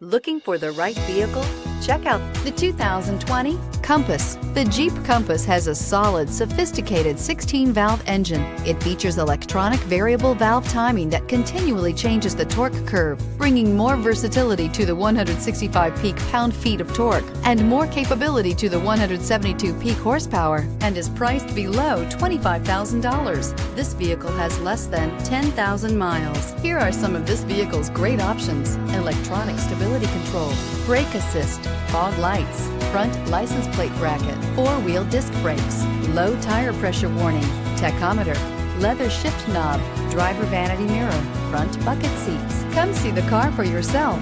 Looking for the right vehicle? Check out the 2020 Compass. The Jeep Compass has a solid, sophisticated 16-valve engine. It features electronic variable valve timing that continually changes the torque curve, bringing more versatility to the 165 peak pound-feet of torque and more capability to the 172 peak horsepower, and is priced below $25,000. This vehicle has less than 10,000 miles. Here are some of this vehicle's great options: electronic stability control, brake assist, fog lights, front license plate bracket, four-wheel disc brakes, low tire pressure warning, tachometer, leather shift knob, driver vanity mirror, front bucket seats. Come see the car for yourself.